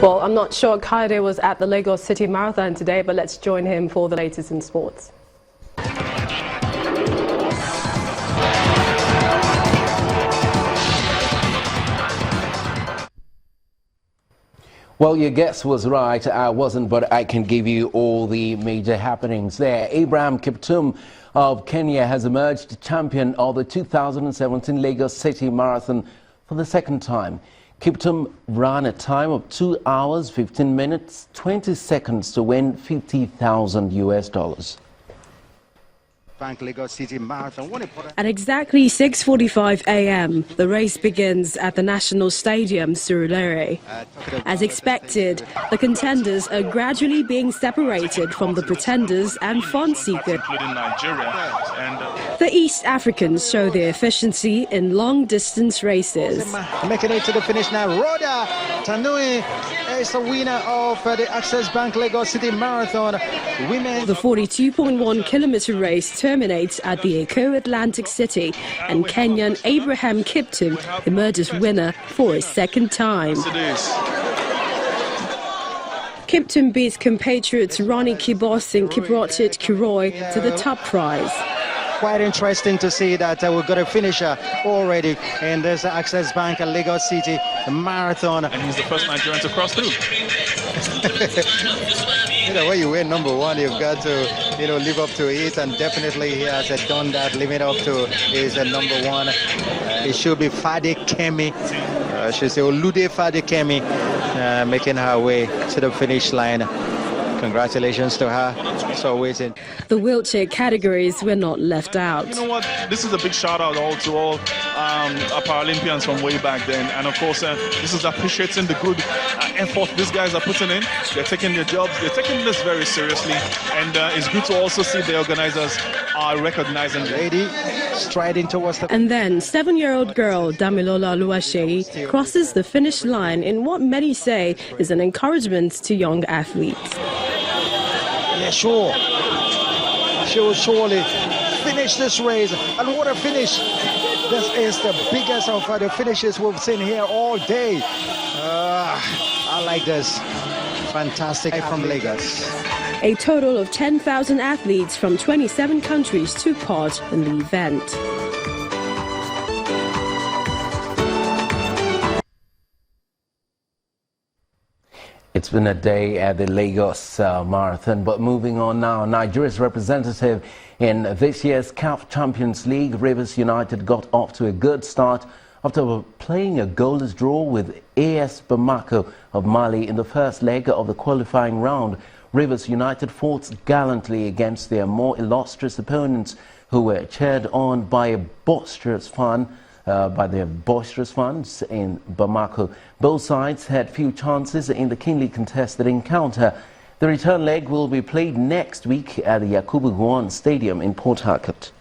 Well, I'm not sure Kayode was at the Lagos City Marathon today, but let's join him for the latest in sports. Well, your guess was right. I wasn't, but I can give you all the major happenings there. Abraham Kiptum of Kenya has emerged champion of the 2017 Lagos City Marathon for the second time. Kiptum ran a time of 2 hours, 15 minutes, 20 seconds to win $50,000. Lagos City Marathon. At exactly 6:45 a.m., the race begins at the National Stadium, Surulere. As expected, the contenders are gradually being separated from the pretenders and fun seekers. The East Africans show their efficiency in long-distance races. Making it to the finish now, Rhoda Tanui is the winner of the Access Bank Lagos City Marathon. Women. The 42.1-kilometer race terminates at the Eko Atlantic City, and Kenyan Abraham Kiptum emerges winner for a second time. Kiptum beats compatriots Ronnie Kibos and Kiprotit Kiroi to the top prize. Quite interesting to see that we've got a finisher already in this Access Bank Lagos City Marathon. And he's the first Nigerian to cross through. When you win number one, you've got to, live up to it, and definitely he has done that, living up to his number one. It should be Fade Kemi. I should say Olude Fade Kemi, making her way to the finish line. Congratulations to her. So waiting. The wheelchair categories were not left out. You know what? This is a big shout out to all our Paralympians from way back then. And of course, this is appreciating the good effort these guys are putting in. They're taking their jobs. They're taking this very seriously. And it's good to also see the organizers are recognizing them. Lady striding towards the... And then 7-year-old girl Damilola Oluwaseyi crosses the finish line in what many say is an encouragement to young athletes. Yeah, sure. She will surely finish this race. And what a finish. This is the biggest of the finishes we've seen here all day. I like this. Fantastic from Lagos. A total of 10,000 athletes from 27 countries took part in the event. It's been a day at the Lagos Marathon, but moving on now, Nigeria's representative in this year's CAF Champions League, Rivers United, got off to a good start after playing a goalless draw with AS Bamako of Mali in the first leg of the qualifying round. Rivers United fought gallantly against their more illustrious opponents, who were cheered on by their boisterous fans in Bamako. Both sides had few chances in the keenly contested encounter. The return leg will be played next week at the Yakubu Gowon Stadium in Port Harcourt.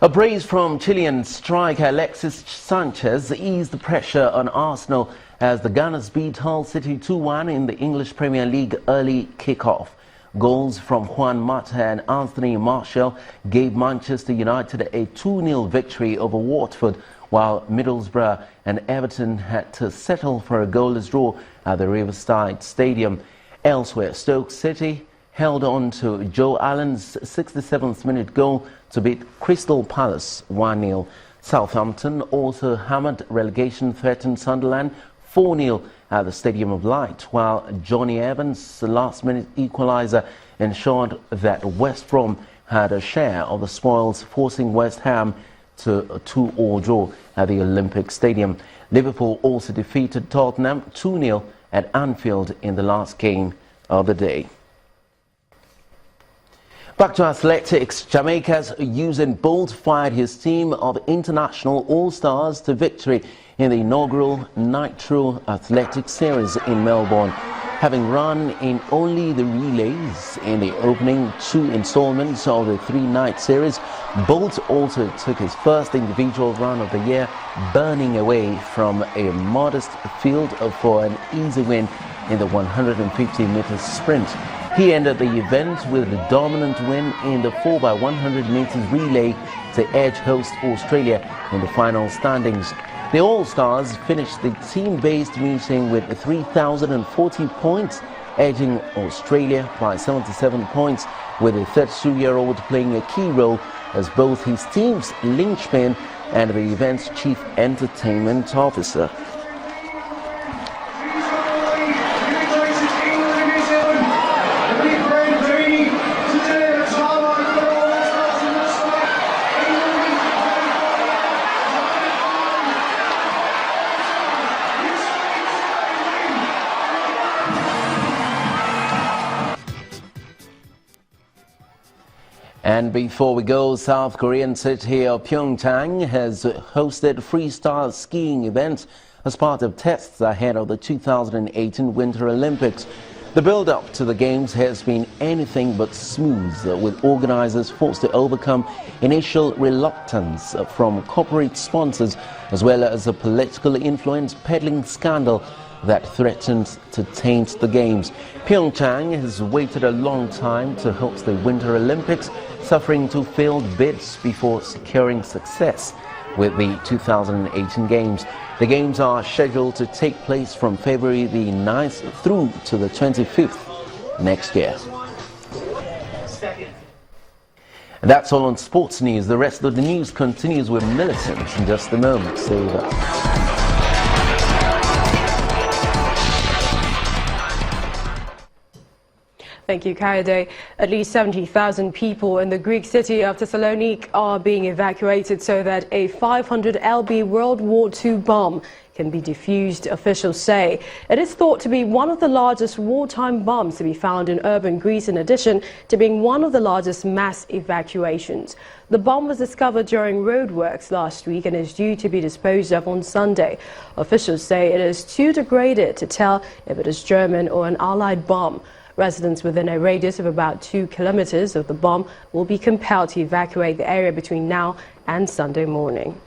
A brace from Chilean striker Alexis Sanchez eased the pressure on Arsenal as the Gunners beat Hull City 2-1 in the English Premier League early kick-off. Goals from Juan Mata and Anthony Martial gave Manchester United a 2-0 victory over Watford, while Middlesbrough and Everton had to settle for a goalless draw at the Riverside Stadium. Elsewhere, Stoke City held on to Joe Allen's 67th minute goal to beat Crystal Palace 1-0. Southampton also hammered relegation-threatened Sunderland 4-0 at the Stadium of Light, while Johnny Evans' last-minute equaliser ensured that West Brom had a share of the spoils, forcing West Ham to a 2-2 draw at the Olympic Stadium. Liverpool also defeated Tottenham 2-0 at Anfield in the last game of the day. Back to athletics. Jamaica's Usain Bolt fired his team of international all-stars to victory in the inaugural Nitro Athletics Series in Melbourne. Having run in only the relays in the opening 2 installments of the 3-night series, Bolt also took his first individual run of the year, burning away from a modest field for an easy win in the 150-meter sprint. He ended the event with a dominant win in the 4x100 meters relay to edge host Australia in the final standings. The All-Stars finished the team-based meeting with 3,040 points, edging Australia by 77 points, with the 32-year-old playing a key role as both his team's linchpin and the event's chief entertainment officer. And before we go, South Korean city of Pyeongchang has hosted freestyle skiing events as part of tests ahead of the 2018 Winter Olympics. The build-up to the Games has been anything but smooth, with organizers forced to overcome initial reluctance from corporate sponsors as well as a political influence peddling scandal that threatens to taint the Games. Pyeongchang has waited a long time to host the Winter Olympics, suffering two failed bids before securing success with the 2018 Games. The Games are scheduled to take place from February the 9th through to the 25th next year. And that's all on sports news. The rest of the news continues with Millicent in just a moment. Stay with us. Thank you, Kayode. At least 70,000 people in the Greek city of Thessaloniki are being evacuated so that a 500 lb World War II bomb can be defused, officials say. It is thought to be one of the largest wartime bombs to be found in urban Greece, in addition to being one of the largest mass evacuations. The bomb was discovered during roadworks last week and is due to be disposed of on Sunday. Officials say it is too degraded to tell if it is German or an Allied bomb. Residents within a radius of about 2 kilometers of the bomb will be compelled to evacuate the area between now and Sunday morning.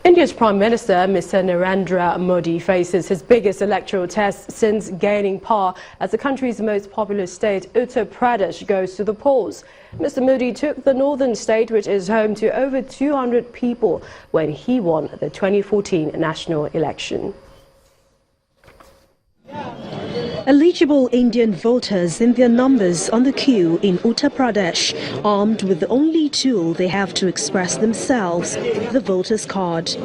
India's Prime Minister, Mr. Narendra Modi, faces his biggest electoral test since gaining power as the country's most populous state, Uttar Pradesh, goes to the polls. Mr. Modi took the northern state, which is home to over 200 people, when he won the 2014 national election. Eligible Indian voters in their numbers on the queue in Uttar Pradesh, armed with the only tool they have to express themselves, the voter's card.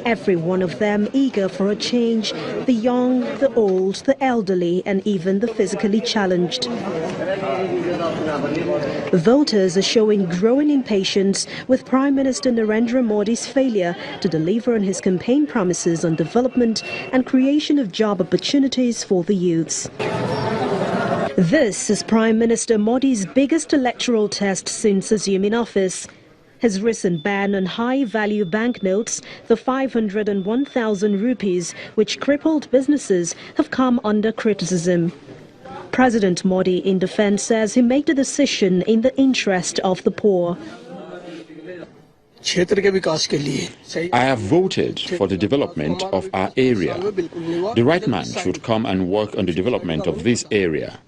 Every one of them eager for a change, the young, the old, the elderly and even the physically challenged. Voters are showing growing impatience with Prime Minister Narendra Modi's failure to deliver on his campaign promises on development and creation of job opportunities for the youths. This is Prime Minister Modi's biggest electoral test since assuming office. His recent ban on high-value banknotes, the 500 and 1,000 rupees, which crippled businesses, have come under criticism. President Modi, in defense, says he made the decision in the interest of the poor. I have voted for the development of our area. The right man should come and work on the development of this area.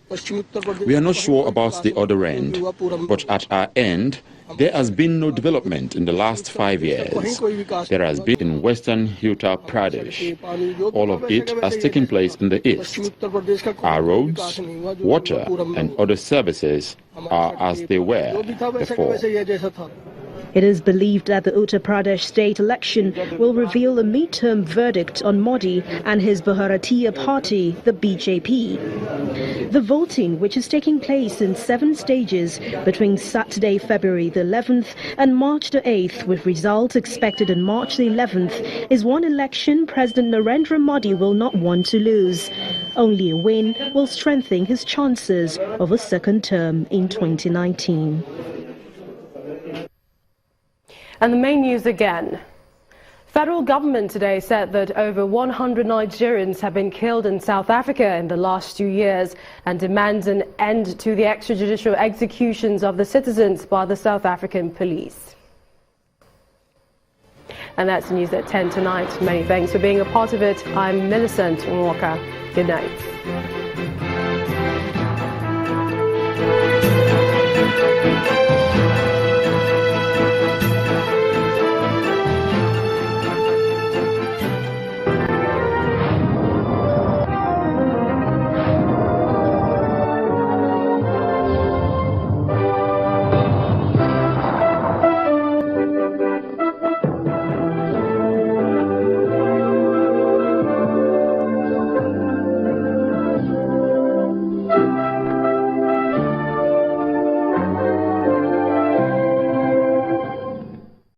We are not sure about the other end, but at our end, there has been no development in the last 5 years. There has been in western Uttar Pradesh. All of it has taken place in the east. Our roads, water and other services are as they were before. It is believed that the Uttar Pradesh state election will reveal a midterm verdict on Modi and his Bharatiya party, the BJP. The voting, which is taking place in 7 stages between Saturday, February the 11th and March the 8th, with results expected on March the 11th, is one election President Narendra Modi will not want to lose. Only a win will strengthen his chances of a second term in 2019. And the main news again. Federal government today said that over 100 Nigerians have been killed in South Africa in the last 2 years and demands an end to the extrajudicial executions of the citizens by the South African police. And that's the news at 10 tonight. Many thanks for being a part of it. I'm Millicent Walker. Good night.